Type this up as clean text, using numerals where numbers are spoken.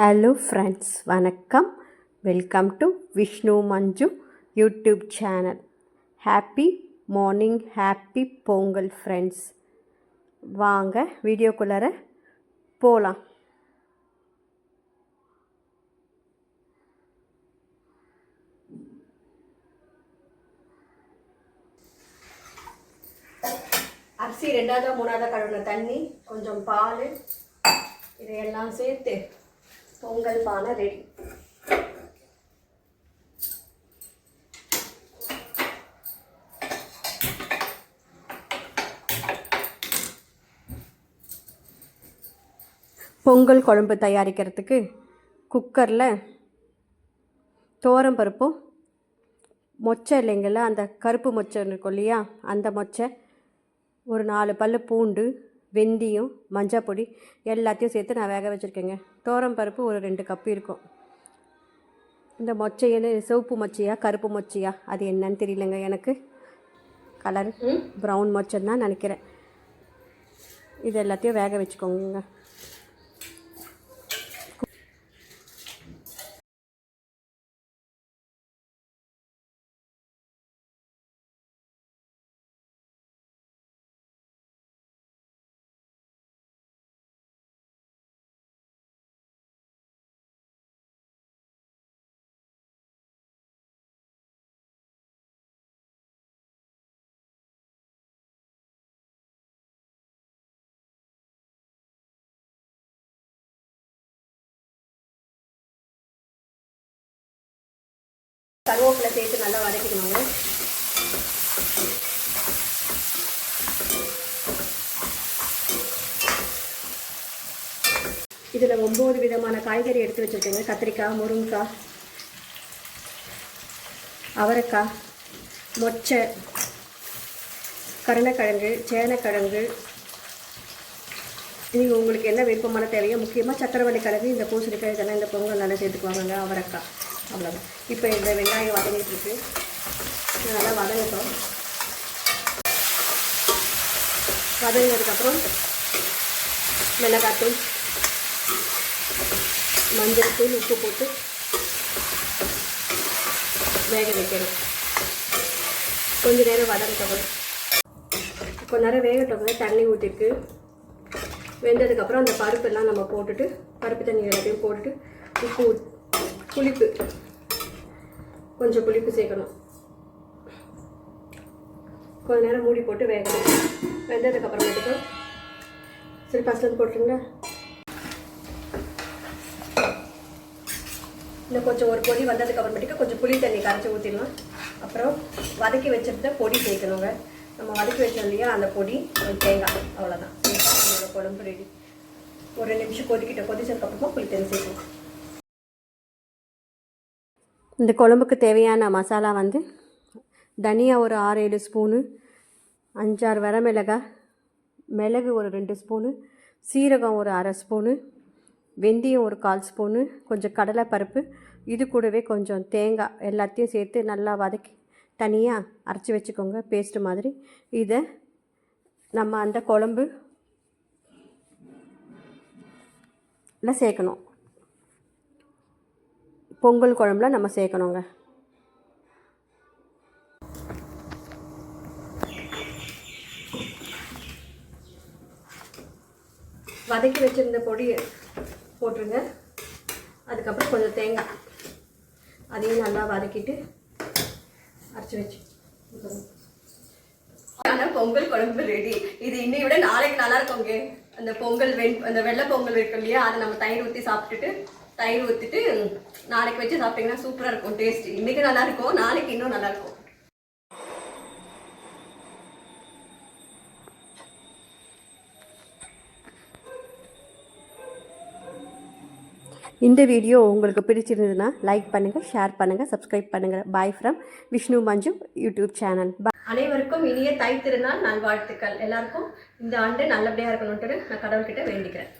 Hello friends, வணக்கம். Welcome to Vishnu Manju YouTube channel. Happy morning, happy Pongal friends. வாங்க வீடியோக்குள்ளார போகலாம். அரிசி 2வது 3வது கழுவின தண்ணி, கொஞ்சம் பால், இதையெல்லாம் சேர்த்து பொங்கல் பானை ரெடி. பொங்கல் குழம்பு தயாரிக்கிறதுக்கு குக்கரில் துவரம் பருப்பும் மொச்சை இல்லைங்களா, அந்த கருப்பு மொச்சை இருக்கும் இல்லையா, அந்த மொச்சை, ஒரு 4 பல் பூண்டு, வெந்தயம், மஞ்சள் பொடி எல்லாத்தையும் சேர்த்து நான் வேக வச்சுருக்கேங்க. துவரம் பருப்பு ஒரு 2 கப்பு இருக்கும். இந்த மொச்சைன்னு சிவப்பு மொச்சையா கருப்பு மொச்சையா அது என்னன்னு தெரியலங்க, எனக்கு கலர் ப்ரௌன் மொச்சைன்னு தான் நினைக்கிறேன். இது எல்லாத்தையும் வேக வச்சுக்கோங்க. கருவேப்பிலை சேர்த்து நல்லா வதக்கிக்கணுங்க. இதில் 9 விதமான காய்கறி எடுத்து வச்சுருக்கேங்க. கத்திரிக்காய், முருங்கைக்காய், அவரைக்காய், மொச்சை, கருணக்கிழங்கு, சேனக்கிழங்கு, நீங்கள் உங்களுக்கு என்ன விருப்பமான தேவையோ, முக்கியமாக சக்கரவள்ளி கிழங்கு, இந்த பூசணிக்காய், இதெல்லாம் இந்த பொங்கல் நல்லா சேர்த்துக்குவாங்க. அவரைக்காய், அவ்வளோதான். இப்போ இந்த வெங்காயம் வதங்கிட்டு இருக்கு, நல்லா வதங்கட்டும். வதங்கினதுக்கப்புறம் மிளகாத்தூள், மஞ்சள் தூள், உப்பு போட்டு வேக வைக்கணும். கொஞ்சம் நேரம் வதங்கட்டும். கொஞ்ச நேரம் வேகட்டும். தண்ணி ஊற்றிருக்கு. வெந்ததுக்கப்புறம் அந்த பருப்பெல்லாம் நம்ம போட்டுட்டு, பருப்பு தண்ணி எல்லாத்தையும் போட்டுட்டு, உப்பு, புளிப்பு, கொஞ்சம் புளிப்பு சேர்க்கணும். கொஞ்ச நேரம் மூடி போட்டு வேகணும். வெந்ததுக்கப்புறமேட்டுக்கு சரி ஃபஸ்ட்டு போட்டுருங்க. இன்னும் கொஞ்சம் ஒரு பொடி வந்ததுக்கப்புறமேட்டுக்கு கொஞ்சம் புளி தண்ணி கரைச்சி ஊற்றிடலாம். அப்புறம் வதக்கி வச்சுட்டு பொடி சேர்க்கணுங்க. நம்ம வதக்கி வச்சோம் இல்லையா, அந்த பொடி, தேங்காய், அவ்வளோதான். நம்மளோட குழம்பு ரெடி. ஒரு 2 நிமிஷம் கொதிச்சதுக்கப்புறமா புளி தண்ணி சேர்க்கணும். இந்த குழம்புக்கு தேவையான மசாலா தனியா ஒரு 6-7 ஸ்பூனு, 5-6 வரமிளகாய், மிளகு ஒரு 2 ஸ்பூனு, சீரகம் ஒரு 1/2 ஸ்பூனு, வெந்தயம் ஒரு 1/4 ஸ்பூனு, கொஞ்சம் கடலைப்பருப்பு, இது கூடவே கொஞ்சம் தேங்காய் எல்லாத்தையும் சேர்த்து நல்லா வதக்கி தனியாக அரைச்சி வச்சுக்கோங்க, பேஸ்ட்டு மாதிரி. இதை நம்ம அந்த குழம்புல சேர்க்கணும். பொங்கல் குழம்புல நம்ம சேர்க்கணுங்க. வதக்கி வச்சுருந்த பொடியை போட்டுருங்க. அதுக்கப்புறம் கொஞ்சம் தேங்காய், அதையும் நல்லா வதக்கிட்டு அரைச்சி வச்சு. ஆனால் பொங்கல் குழம்பு ரெடி. இது இன்னை விட நாளைக்கு நல்லா இருக்குங்க. அந்த பொங்கல் அந்த வெள்ளை பொங்கல் இருக்கும் இல்லையா, அதை நம்ம தயிர் ஊற்றிட்டு நாளைக்கு வச்சு சாப்பிட்டீங்கன்னா சூப்பராக இருக்கும். டேஸ்ட் இன்னைக்கு நல்லா இருக்கும், நாளைக்கு இன்னும் நல்லா இருக்கும். இந்த வீடியோ உங்களுக்கு பிடிச்சிருந்ததுன்னா லைக் பண்ணுங்கள், ஷேர் பண்ணுங்கள், சப்ஸ்கிரைப் பண்ணுங்கள். Bye from Vishnu Manju YouTube channel. அனைவருக்கும் இனிய தை திருநாள் நல்வாழ்த்துக்கள். எல்லாருக்கும் இந்த ஆண்டு நல்லபடியாக இருக்கணும்ட்டு நான் கடவுள்கிட்ட வேண்டிக்கிறேன்.